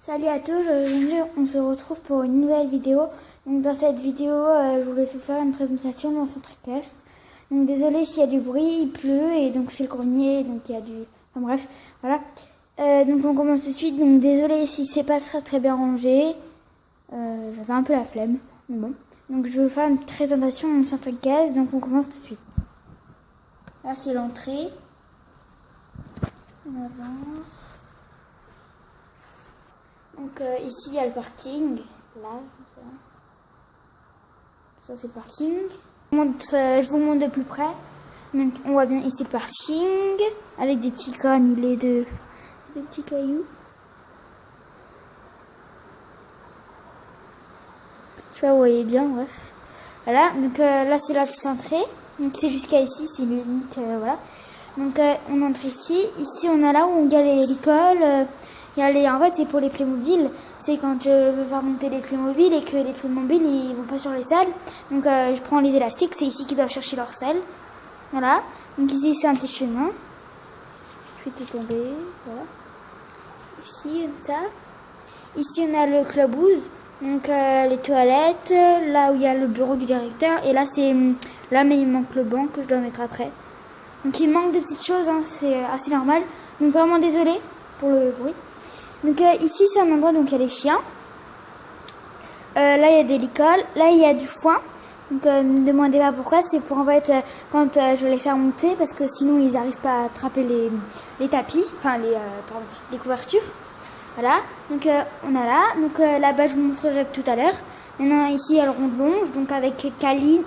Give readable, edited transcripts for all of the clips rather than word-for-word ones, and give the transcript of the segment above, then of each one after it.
Salut à tous, aujourd'hui on se retrouve pour une nouvelle vidéo. Donc dans cette vidéo, je voulais vous faire une présentation dans centre équestre. Donc désolé s'il y a du bruit, il pleut et donc c'est le grenier, donc il y a du... Enfin bref, voilà. Donc on commence tout de suite, donc désolé si c'est pas très bien rangé. J'avais un peu la flemme, mais bon. Donc je vais vous faire une présentation dans centre équestre, donc on commence tout de suite. Là c'est l'entrée. On avance. Donc ici il y a le parking, là, comme ça c'est le parking. Je vous montre de plus près. Donc on voit bien ici le parking, avec des petits granulés de petits cailloux. Je sais pas, vous voyez bien, bref. Voilà, donc là c'est la petite entrée. Donc c'est jusqu'à ici, c'est limite, voilà. Donc on entre ici. Ici on a là où il y a l'école. En fait, c'est pour les Playmobil. C'est quand je veux faire monter les Playmobil et que les Playmobil ils vont pas sur les selles. Donc je prends les élastiques. C'est ici qu'ils doivent chercher leur selle. Voilà. Donc ici c'est un petit chemin. Je fais tout tomber. Voilà. Ici comme ça. Ici on a le clubhouse. Donc les toilettes. Là où il y a le bureau du directeur. Et là c'est mais il manque le banc que je dois mettre après. Donc il manque des petites choses. Hein, c'est assez normal. Donc vraiment désolé pour le bruit. Donc ici c'est un endroit donc il y a les chiens. Là il y a des licoles. Là il y a du foin. Donc ne demandez pas pourquoi. C'est pour en fait quand je vais les faire monter parce que sinon ils n'arrivent pas à attraper les tapis. Enfin les couvertures. Voilà. Donc on a là. Donc là-bas je vous montrerai tout à l'heure. Maintenant ici il y a le rond-de-longe. Donc avec Kaline.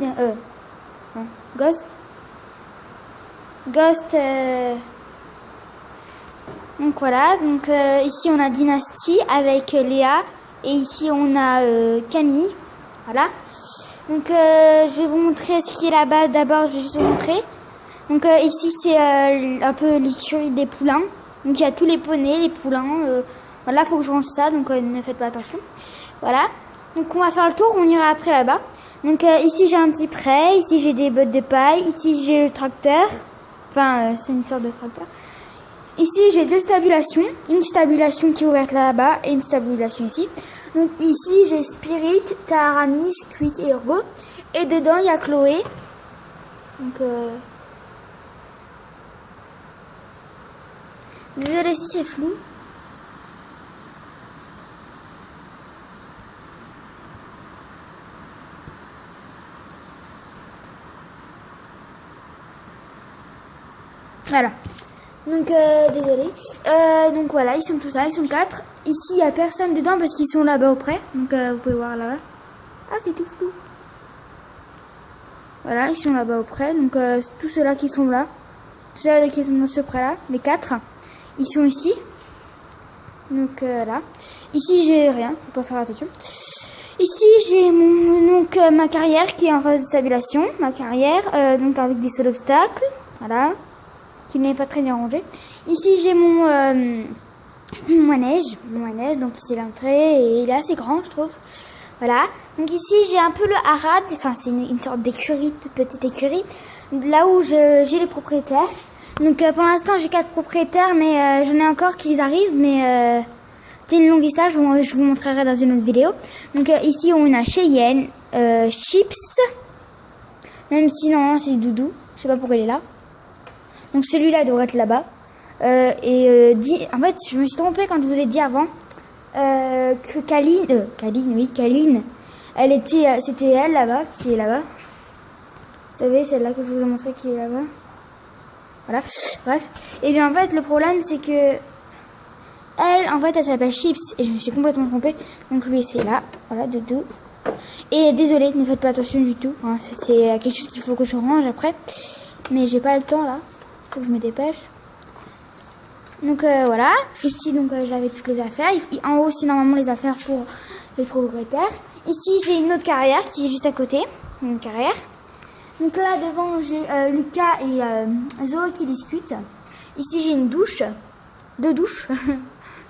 Non, Ghost. Donc voilà, donc ici on a Dynasty avec Léa et ici on a Camille, voilà. Donc je vais vous montrer ce qui est là-bas. D'abord je vais juste vous montrer. Donc ici c'est un peu l'écurie des poulains. Donc il y a tous les poneys, les poulains. Voilà, faut que je range ça, donc ne faites pas attention. Voilà, donc on va faire le tour, on ira après là-bas. Donc ici j'ai un petit prêt, ici j'ai des bottes de paille, ici j'ai le tracteur. Enfin c'est une sorte de tracteur. Ici, j'ai deux stabulations. Une stabulation qui est ouverte là-bas et une stabulation ici. Donc ici, j'ai Spirit, Taramis, Quick et Ergo. Et dedans, il y a Chloé. Donc, désolé si c'est flou. Voilà. Donc désolé. Donc voilà, ils sont tous là, ils sont 4. Ici il n'y a personne dedans parce qu'ils sont là-bas auprès. Donc vous pouvez voir là-bas. Ah c'est tout flou. Voilà, ils sont là-bas auprès. Donc tous ceux-là qui sont là. Tous ceux-là qui sont dans ce près-là. Les 4. Ils sont ici. Donc là. Ici j'ai rien, faut pas faire attention. Ici j'ai ma carrière qui est en phase de stabilisation. Ma carrière, donc avec des sauts d'obstacles. Voilà. Qui n'est pas très bien rangé. Ici j'ai mon manège, donc ici l'entrée et il est assez grand je trouve. Voilà. Donc ici j'ai un peu le harad, enfin c'est une sorte d'écurie, toute petite écurie, là où j'ai les propriétaires. Donc pour l'instant j'ai 4 propriétaires, mais j'en ai encore qui arrivent, mais c'est une longue histoire, je vous montrerai dans une autre vidéo. Donc ici on a Cheyenne, Chips, même si non c'est Doudou, je sais pas pourquoi il est là. Donc celui-là devrait être là-bas. En fait, je me suis trompée quand je vous ai dit avant que Kaline, elle était, c'était elle là-bas, qui est là-bas. Vous savez, celle-là que je vous ai montré qui est là-bas. Voilà, bref. Et bien en fait, le problème c'est que elle s'appelle Chips et je me suis complètement trompée. Donc lui c'est là, voilà, Doudou. Et désolé, ne faites pas attention du tout. Hein, c'est quelque chose qu'il faut que je range après, mais j'ai pas le temps là. Faut que je me dépêche. Donc voilà. Ici donc j'avais toutes les affaires. En haut c'est normalement les affaires pour les propriétaires. Ici j'ai une autre carrière qui est juste à côté. Une carrière. Donc là devant j'ai Lucas et Zoé qui discutent. Ici j'ai une douche. 2 douches.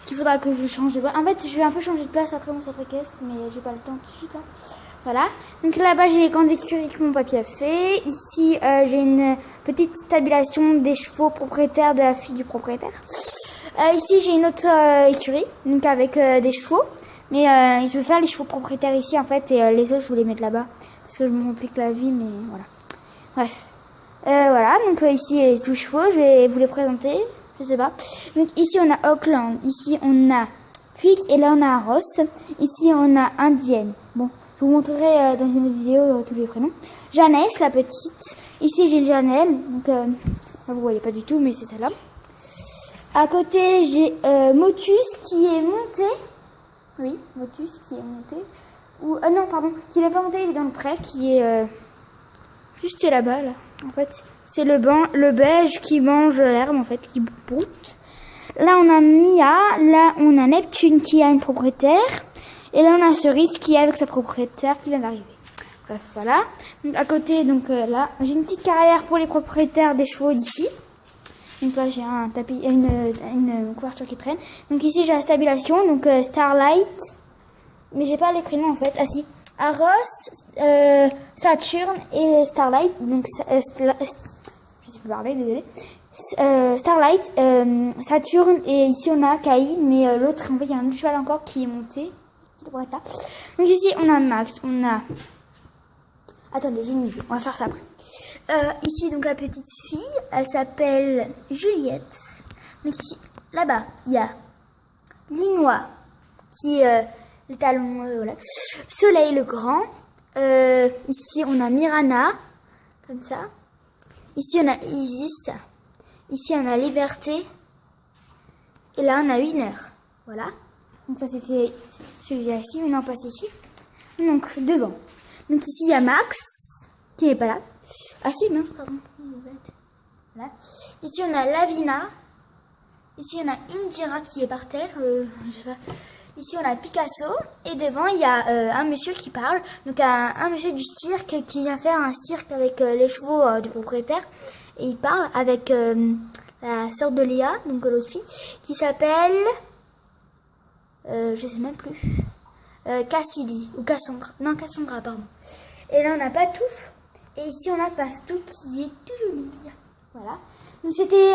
Qu'il faudra que je change de place. En fait je vais un peu changer de place après mon centre équestre, mais j'ai pas le temps tout de suite là. Voilà. Donc là-bas, j'ai les grandes écuries que mon papy a fait. Ici, j'ai une petite stabulation des chevaux propriétaires de la fille du propriétaire. Ici, j'ai une autre écurie, donc avec des chevaux. Mais je vais faire les chevaux propriétaires ici, en fait, et les autres, je vais les mettre là-bas. Parce que je me complique la vie, mais voilà. Bref. Voilà, donc ici, les tout chevaux, je vais vous les présenter. Je sais pas. Donc ici, on a Auckland. Ici, on a Puig, et là, on a Ross. Ici, on a Indienne. Bon, je vous montrerai dans une autre vidéo tous les prénoms. Jeannette, la petite. Ici, j'ai Janelle. Donc, vous voyez pas du tout, mais c'est celle-là. À côté, j'ai Motus qui est monté. Oui, Motus qui est monté. Ou non, pardon, qui n'est pas monté, il est dans le pré, qui est juste là-bas, là. En fait, c'est le beige qui mange l'herbe, en fait, qui broute. Là, on a Mia. Là, on a Neptune qui a une propriétaire. Et là, on a Cerise qui est avec sa propriétaire qui vient d'arriver. Bref, voilà. Donc, à côté, donc là, j'ai une petite carrière pour les propriétaires des chevaux d'ici. Donc là, j'ai un tapis, une couverture qui traîne. Donc ici, j'ai la stabilation, donc Starlight. Mais j'ai pas les prénoms en fait. Ah si, Aros, Saturne et Starlight. Donc, je sais plus parler, désolé. Starlight, Saturne et ici on a Caïn, mais l'autre, en fait, il y a un autre cheval encore qui est monté. Qui devrait être là. Donc ici, on a Max, on a... Attendez, j'ai une idée, on va faire ça après. Ici, donc la petite fille, elle s'appelle Juliette. Donc ici, là-bas, il y a Linois, qui est le talon, voilà. Soleil le grand. Ici, on a Mirana, comme ça. Ici, on a Isis. Ici, on a Liberté. Et là, on a Winner. Voilà. Donc ça, c'était celui-là ici. Maintenant, on passe ici. Donc, devant. Donc ici, il y a Max, qui n'est pas là. Ah si, mince, pardon. Voilà. Ici, on a Lavina. Ici, on a Indira qui est par terre. Je sais pas. Ici, on a Picasso. Et devant, il y a un monsieur qui parle. Donc, un monsieur du cirque qui vient faire un cirque avec les chevaux du propriétaire. Et il parle avec la sœur de Léa, donc l'autre fille, qui s'appelle... je sais même plus. Cassidy ou Cassandra. Non, Cassandra, pardon. Et là, on a Patouf. Et ici, on a Pastou qui est tout joli. Voilà. Donc, c'était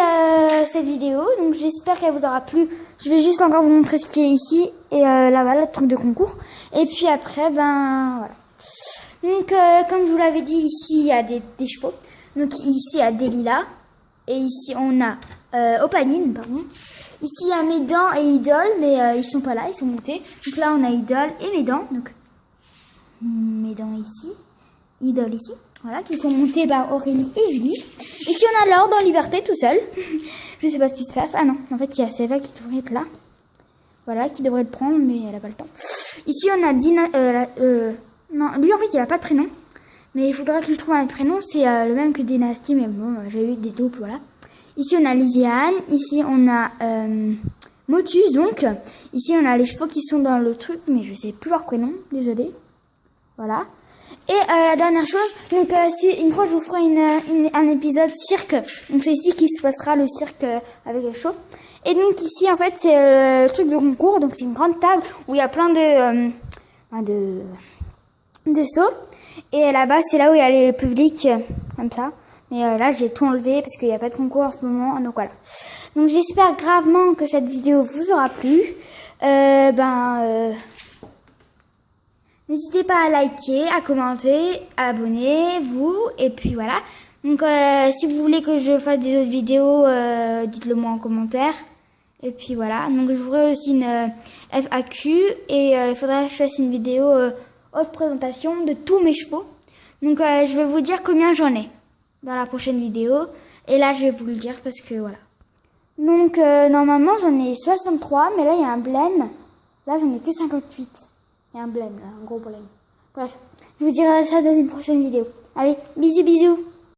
cette vidéo. Donc, j'espère qu'elle vous aura plu. Je vais juste encore vous montrer ce qui est ici. Et là-bas, le truc de concours. Et puis après, ben, voilà. Donc, comme je vous l'avais dit, ici, il y a des chevaux. Donc, ici, il y a des lilas. Et ici, on a Opaline, pardon. Ici, il y a Médan et Idole, mais ils sont pas là, ils sont montés. Donc là, on a Idole et Médan. Donc, Médan ici, Idole ici. Voilà, qui sont montés par Aurélie et Julie. Ici, on a Laure dans Liberté, tout seul. Je sais pas ce qui se passe. Ah non, en fait, il y a celle-là qui devrait être là. Voilà, qui devrait le prendre, mais elle a pas le temps. Ici, on a Dina... non, lui, en fait, il a pas de prénom. Mais il faudra que je trouve un prénom. C'est le même que Dynasty, mais bon, j'ai eu des doubles, voilà. Ici, on a Lisiane. Ici, on a Motus, donc. Ici, on a les chevaux qui sont dans le truc, mais je sais plus leur prénom. Désolée. Voilà. Et la dernière chose, donc une fois, je vous ferai un épisode cirque. Donc, c'est ici qu'il se passera le cirque avec les chevaux. Et donc, ici, en fait, c'est le truc de concours. Donc, c'est une grande table où il y a plein de sauts. Et là-bas, c'est là où il y a les publics, comme ça. Mais là, j'ai tout enlevé parce qu'il n'y a pas de concours en ce moment. Donc voilà. Donc j'espère gravement que cette vidéo vous aura plu. N'hésitez pas à liker, à commenter, à abonnez-vous. Et puis voilà. Donc si vous voulez que je fasse des autres vidéos, dites-le moi en commentaire. Et puis voilà. Donc je vous ferai aussi une FAQ. Et il faudra que je fasse une vidéo haute présentation de tous mes chevaux. Donc je vais vous dire combien j'en ai dans la prochaine vidéo. Et là, je vais vous le dire parce que voilà. Donc, normalement, j'en ai 63. Mais là, il y a un blême. Là, j'en ai que 58. Il y a un blême, là. Un gros blême. Bref, je vous dirai ça dans une prochaine vidéo. Allez, bisous, bisous.